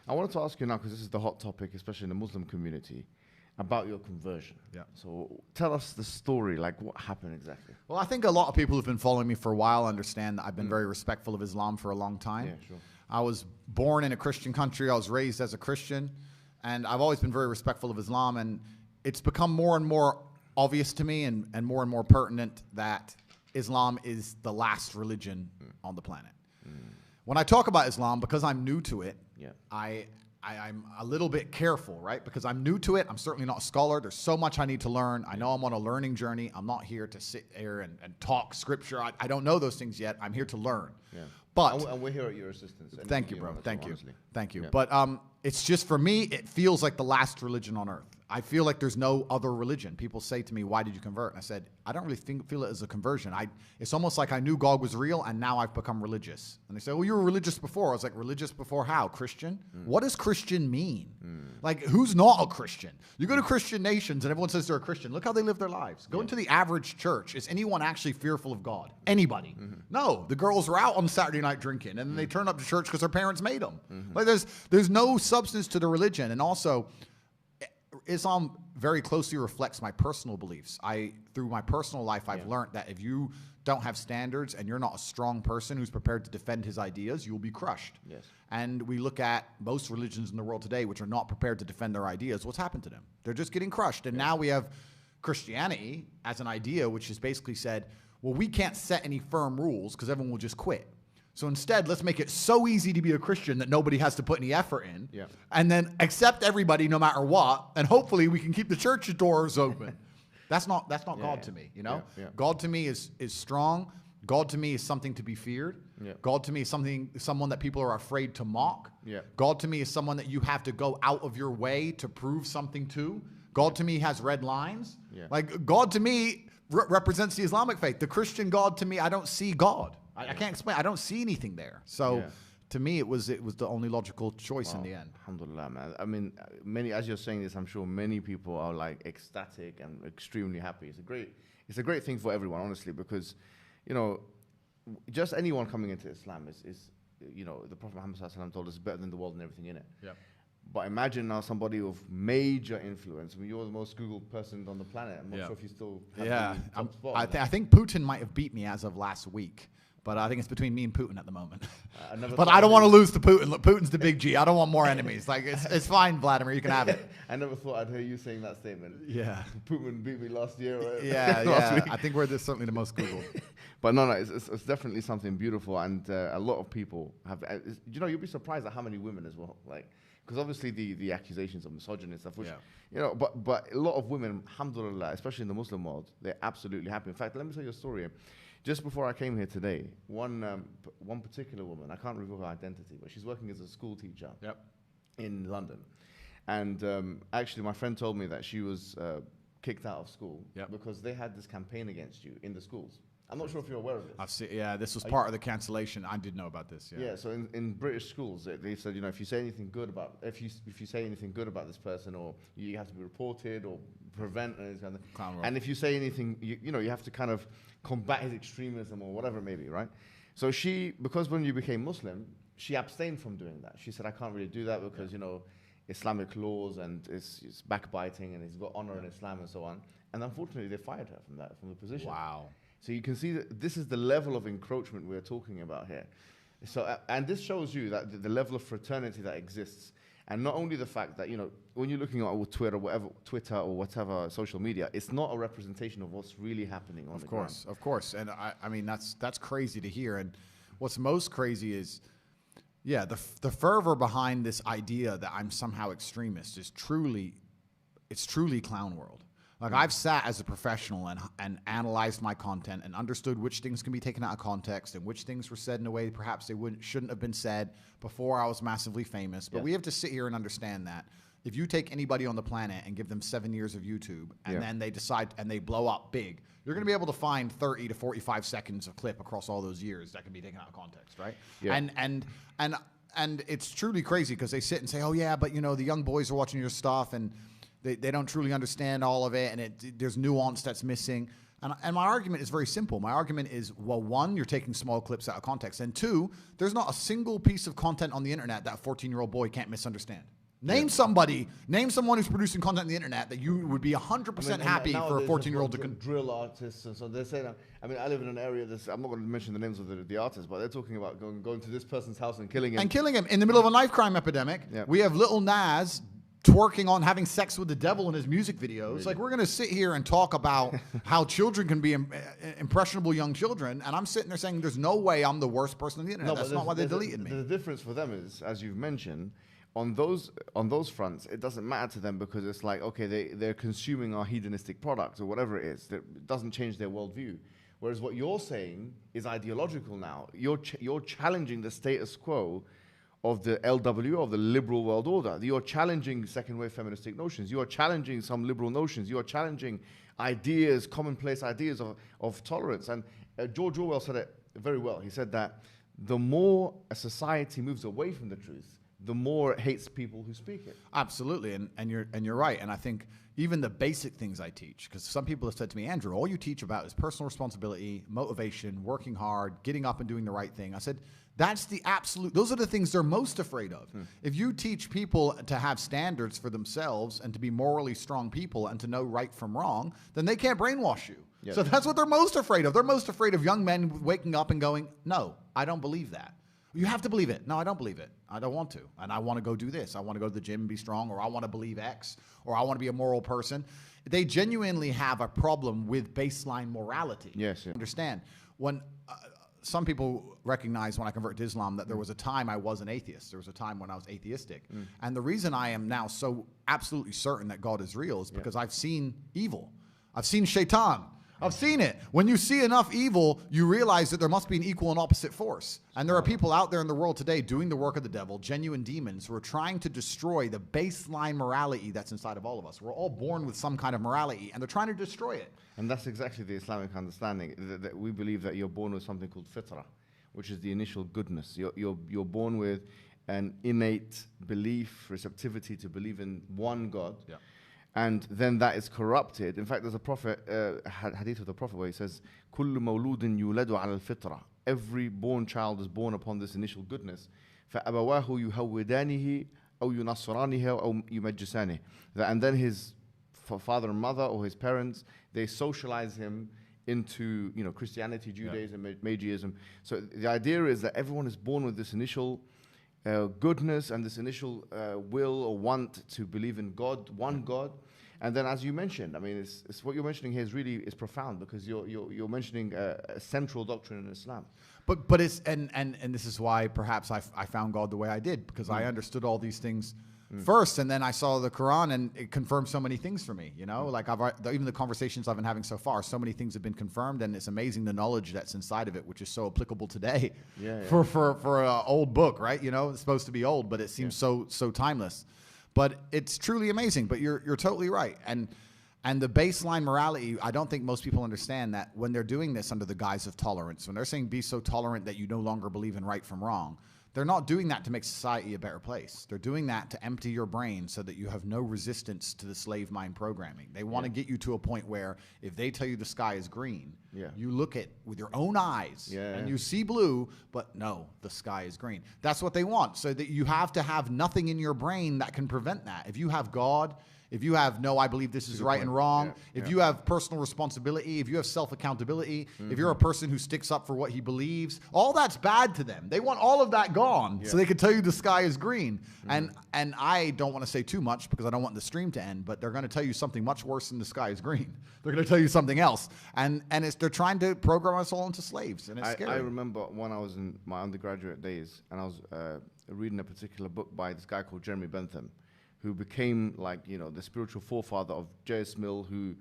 I wanted to ask you now, because this is the hot topic, especially in the Muslim community, about your conversion. Yeah. So tell us the story, like what happened exactly. Well, I think a lot of people who've been following me for a while understand that I've been very respectful of Islam for a long time. Yeah, sure. I was born in a Christian country. I was raised as a Christian, and I've always been very respectful of Islam. And it's become more and more obvious to me and more pertinent that Islam is the last religion on the planet. When I talk about Islam, because I'm new to it, I'm a little bit careful, right? Because I'm new to it. I'm certainly not a scholar. There's so much I need to learn. I know I'm on a learning journey. I'm not here to sit here and talk scripture. I don't know those things yet. I'm here to learn. Yeah. But And we're here at your assistance. thank you, bro. Thank you. Honestly. Thank you. Yeah. But it's just, for me, it feels like the last religion on earth. I feel like there's no other religion. People say to me, why did you convert? And I said, I don't really feel it as a conversion. It's almost like I knew God was real, and now I've become religious. And they say, well, you were religious before. I was like, religious before how? Christian? What does Christian mean? Like, who's not a Christian? You go to Christian nations, and everyone says they're a Christian. Look how they live their lives. Go into the average church. Is anyone actually fearful of God? Anybody? No. The girls are out on Saturday night drinking, and then they turn up to church because their parents made them. Like, there's no substance to the religion. And also, Islam very closely reflects my personal beliefs. Through my personal life, I've learned that if you don't have standards and you're not a strong person who's prepared to defend his ideas, you'll be crushed. Yes. And we look at most religions in the world today which are not prepared to defend their ideas. What's happened to them? They're just getting crushed. And now we have Christianity as an idea which has basically said, well, we can't set any firm rules because everyone will just quit. So instead, let's make it so easy to be a Christian that nobody has to put any effort in. Yeah. And then accept everybody no matter what, and hopefully we can keep the church doors open. That's not God to me, you know? Yeah. God to me is strong. God to me is something to be feared. Yeah. God to me is someone that people are afraid to mock. Yeah. God to me is someone that you have to go out of your way to prove something to. God to me has red lines. Yeah. Like, God to me represents the Islamic faith. The Christian God to me, I don't see God. I can't explain. I don't see anything there. So to me, it was the only logical choice in the end. Alhamdulillah, man. I mean, as you're saying this, I'm sure many people are like ecstatic and extremely happy. It's a great thing for everyone, honestly, because, you know, just anyone coming into Islam is you know, the Prophet Muhammad sallallahu alaihi wasallam told us, better than the world and everything in it. Yep. But imagine now somebody with major influence. I mean, you're the most Googled person on the planet. I'm not sure if you still have the top spot. I think Putin might have beat me as of last week. But I think it's between me and Putin at the moment. But I don't want to lose to Putin. Look, Putin's the big G. I don't want more enemies. Like, it's fine, Vladimir. You can have it. I never thought I'd hear you saying that statement. Yeah. Putin beat me last year. Yeah. I think we're certainly the most Googled. But no, it's definitely something beautiful. And a lot of people have, you know, you'll be surprised at how many women as well. Like, because obviously the accusations of misogyny and stuff, which, you know, but a lot of women, alhamdulillah, especially in the Muslim world, they're absolutely happy. In fact, let me tell you a story. Just before I came here today, one particular woman, I can't reveal her identity, but she's working as a school teacher in London. And actually, my friend told me that she was kicked out of school because they had this campaign against you in the schools. I'm not sure if you're aware of this. I've seen, this was part of the cancellation. I did know about this. Yeah. So in British schools, they said, you know, if you say anything good about this person, or you have to be reported or prevent and kind of, and if you say anything, you know, you have to kind of combat his extremism or whatever it may be, right? So because when you became Muslim, she abstained from doing that. She said, I can't really do that because you know, Islamic laws and it's backbiting and he's got honor in Islam and so on. And unfortunately, they fired her from the position. Wow. So you can see that this is the level of encroachment we're talking about here. So, and this shows you that the level of fraternity that exists, and not only the fact that, you know, when you're looking at Twitter or whatever social media, it's not a representation of what's really happening on the ground. Of course. And I mean, that's crazy to hear. And what's most crazy is, the fervor behind this idea that I'm somehow extremist is truly clown world. Like, I've sat as a professional and analyzed my content and understood which things can be taken out of context and which things were said in a way perhaps they shouldn't have been said before I was massively famous. But we have to sit here and understand that if you take anybody on the planet and give them 7 years of YouTube and then they decide and they blow up big, you're going to be able to find 30 to 45 seconds of clip across all those years that can be taken out of context, right? Yeah. And it's truly crazy because they sit and say, oh yeah, but you know, the young boys are watching your stuff and they don't truly understand all of it, and there's nuance that's missing. And my argument is very simple. My argument is, well, one, you're taking small clips out of context. And two, there's not a single piece of content on the internet that a 14-year-old boy can't misunderstand. Name somebody, name someone who's producing content on the internet that you would be 100% happy for a 14-year-old to drill artists. And so they're saying, I mean, I live in an area that's, I'm not going to mention the names of the artists, but they're talking about going to this person's house and killing him. And killing him in the middle of a knife crime epidemic. Yeah. We have Lil Nas twerking on having sex with the devil in his music videos. Really? Like, we're going to sit here and talk about how children can be impressionable young children, and I'm sitting there saying there's no way I'm the worst person on the internet. No, that's not why they deleted me. The difference for them is, as you've mentioned, on those fronts, it doesn't matter to them because it's like, okay, they're consuming our hedonistic products or whatever it is. That doesn't change their worldview. Whereas what you're saying is ideological now. You're challenging the status quo of the LW, of the liberal world order. You're challenging second-wave feministic notions. You are challenging some liberal notions. You are challenging ideas, commonplace ideas of tolerance. And George Orwell said it very well. He said that the more a society moves away from the truth, the more it hates people who speak it. Absolutely, and you're right. And I think even the basic things I teach, because some people have said to me, Andrew, all you teach about is personal responsibility, motivation, working hard, getting up and doing the right thing. I said, that's the absolute, those are the things they're most afraid of. If you teach people to have standards for themselves and to be morally strong people and to know right from wrong, then they can't brainwash you. Yep. So that's what they're most afraid of. They're most afraid of young men waking up and going, no, I don't believe that. You have to believe it. No, I don't believe it. I don't want to. And I want to go do this. I want to go to the gym and be strong, or I want to believe X, or I want to be a moral person. They genuinely have a problem with baseline morality. Yes. Yeah. Understand? When some people recognize when I converted to Islam that there was a time I was an atheist. There was a time when I was atheistic. And the reason I am now so absolutely certain that God is real is because I've seen evil. I've seen shaitan. I've seen it. When you see enough evil, you realize that there must be an equal and opposite force. And there are people out there in the world today doing the work of the devil, genuine demons, who are trying to destroy the baseline morality that's inside of all of us. We're all born with some kind of morality, and they're trying to destroy it. And that's exactly the Islamic understanding, that we believe that you're born with something called fitrah, which is the initial goodness. You're born with an innate belief, receptivity to believe in one God. Yeah. And then that is corrupted. In fact, there's a prophet, hadith of the Prophet, where he says, كُلُّ مَوْلُودٍ يُولَدُ عَلَى الْفِطْرَةِ. Every born child is born upon this initial goodness. فَأَبَوَاهُ يُهَوِّدَانِهِ أَوْ يُنَصِّرَانِهِ أَوْ يُمَجِّسَانِهِ. And then his father and mother, or his parents, they socialize him into Christianity, Judaism, Magiism. So the idea is that everyone is born with this initial goodness and this initial will or want to believe in God, one God. And then, as you mentioned, I mean, it's what you're mentioning here is profound, because you're mentioning a central doctrine in Islam. But it's and this is why perhaps I found God the way I did, because I understood all these things first, and then I saw the Quran, and it confirmed so many things for me. Like even the conversations I've been having so far, so many things have been confirmed, and it's amazing the knowledge that's inside of it, which is so applicable today. For an old book, right? It's supposed to be old, but it seems so timeless. But it's truly amazing. But you're totally right. And the baseline morality, I don't think most people understand that when they're doing this under the guise of tolerance, when they're saying be so tolerant that you no longer believe in right from wrong, they're not doing that to make society a better place. They're doing that to empty your brain so that you have no resistance to the slave mind programming. They want to get you to a point where if they tell you the sky is green, you look at with your own eyes and you see blue, but no, the sky is green. That's what they want, so that you have to have nothing in your brain that can prevent that. If you have God, if you have, no, I believe this is right and wrong, if you have personal responsibility, if you have self-accountability, if you're a person who sticks up for what he believes, all that's bad to them. They want all of that gone so they can tell you the sky is green. And I don't want to say too much because I don't want the stream to end, but they're going to tell you something much worse than the sky is green. They're going to tell you something else. And they're trying to program us all into slaves, and it's scary. I remember when I was in my undergraduate days, and I was reading a particular book by this guy called Jeremy Bentham, who became the spiritual forefather of J.S. Mill, who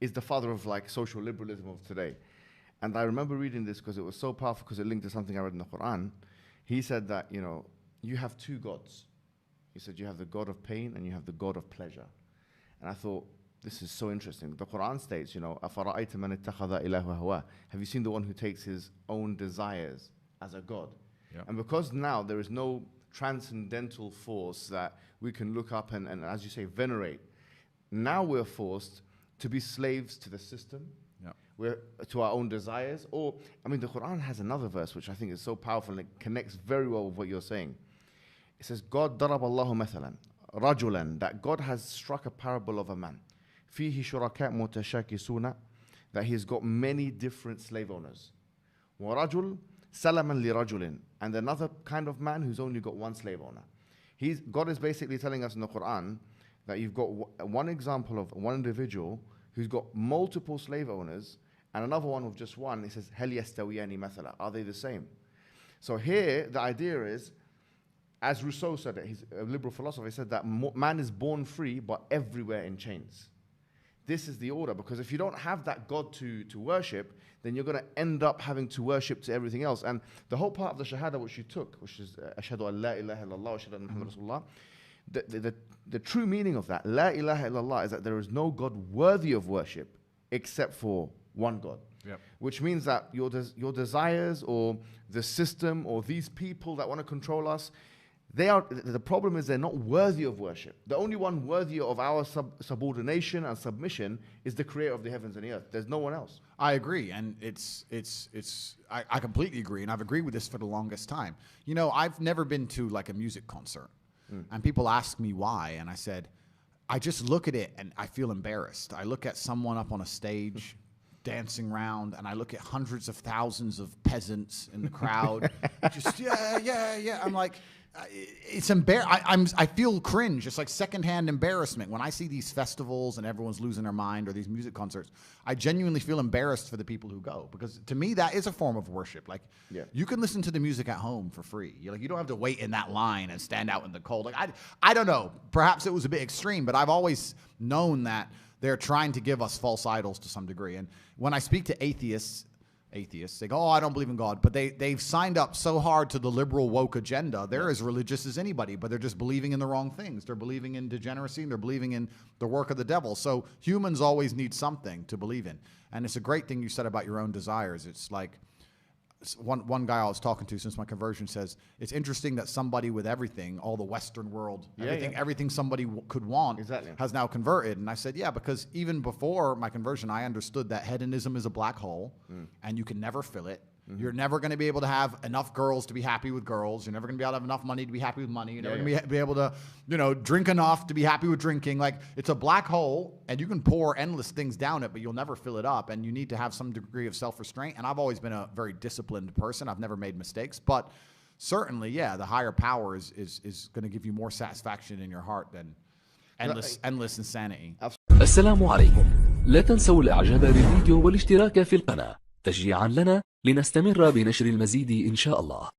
is the father of social liberalism of today. And I remember reading this because it was so powerful, because it linked to something I read in the Quran. He said that, you have two gods. He said you have the God of pain and you have the God of pleasure. And I thought, this is so interesting. The Quran states, أَفَرَأَيْتَ مَنِ اتَّخَذَ إِلَهُ هَوَاهُ. Have you seen the one who takes his own desires as a God? Yep. And because now there is no transcendental force that we can look up and, as you say, venerate, now we're forced to be slaves to the system. Yep. we're to our own desires. Or, I mean, the Quran has another verse which I think is so powerful and it connects very well with what you're saying. It says, God darab Allahu mathalan, rajulan, that God has struck a parable of a man. Fihi shuraka mutashakisuna, that he's got many different slave owners. Wa rajul salaman li rajulin, and another kind of man who's only got one slave owner. God is basically telling us in the Quran that you've got one example of one individual who's got multiple slave owners and another one with just one. He says, Hal yastawiyani mathala, are they the same? So here, the idea is, as Rousseau said it, he's a liberal philosopher, he said that man is born free but everywhere in chains. This is the order, because if you don't have that God to worship, then you're going to end up having to worship to everything else. And the whole part of the Shahada which you took, which is Ashhadu an la ilaha illallah wa ashhadu anna Muhammad Rasulullah, the true meaning of that, La ilaha illallah, is that there is no God worthy of worship except for one God. Yep. Which means that your desires or the system or these people that want to control us, the problem is they're not worthy of worship. The only one worthy of our subordination and submission is the creator of the heavens and the earth. There's no one else. I agree, and I completely agree, and I've agreed with this for the longest time. You know, I've never been to like a music concert, and people ask me why, and I said, I just look at it and I feel embarrassed. I look at someone up on a stage dancing around, and I look at hundreds of thousands of peasants in the crowd, just yeah. I'm like, it's I feel cringe. It's like secondhand embarrassment when I see these festivals and everyone's losing their mind, or these music concerts. I genuinely feel embarrassed for the people who go, because to me that is a form of worship. Like, you can listen to the music at home for free. You don't have to wait in that line and stand out in the cold. Like, I don't know. Perhaps it was a bit extreme, but I've always known that they're trying to give us false idols to some degree. And when I speak to atheists, they go, oh, I don't believe in God. But they've signed up so hard to the liberal woke agenda. They're as religious as anybody, but they're just believing in the wrong things. They're believing in degeneracy, and they're believing in the work of the devil. So humans always need something to believe in. And it's a great thing you said about your own desires. It's like, one guy I was talking to since my conversion says, it's interesting that somebody with everything, all the Western world, everything somebody could want, has now converted. And I said, yeah, because even before my conversion, I understood that hedonism is a black hole, and you can never fill it. You're never going to be able to have enough girls to be happy with girls. You're never going to be able to have enough money to be happy with money. You're never going to be able to, drink enough to be happy with drinking. Like, it's a black hole, and you can pour endless things down it, but you'll never fill it up. And you need to have some degree of self-restraint. And I've always been a very disciplined person. I've never made mistakes. But certainly, the higher power is going to give you more satisfaction in your heart than endless insanity. السلام عليكم. لا تنسوا الإعجاب بالفيديو والاشتراك في القناة تشجيعا لنا لنستمر بنشر المزيد إن شاء الله.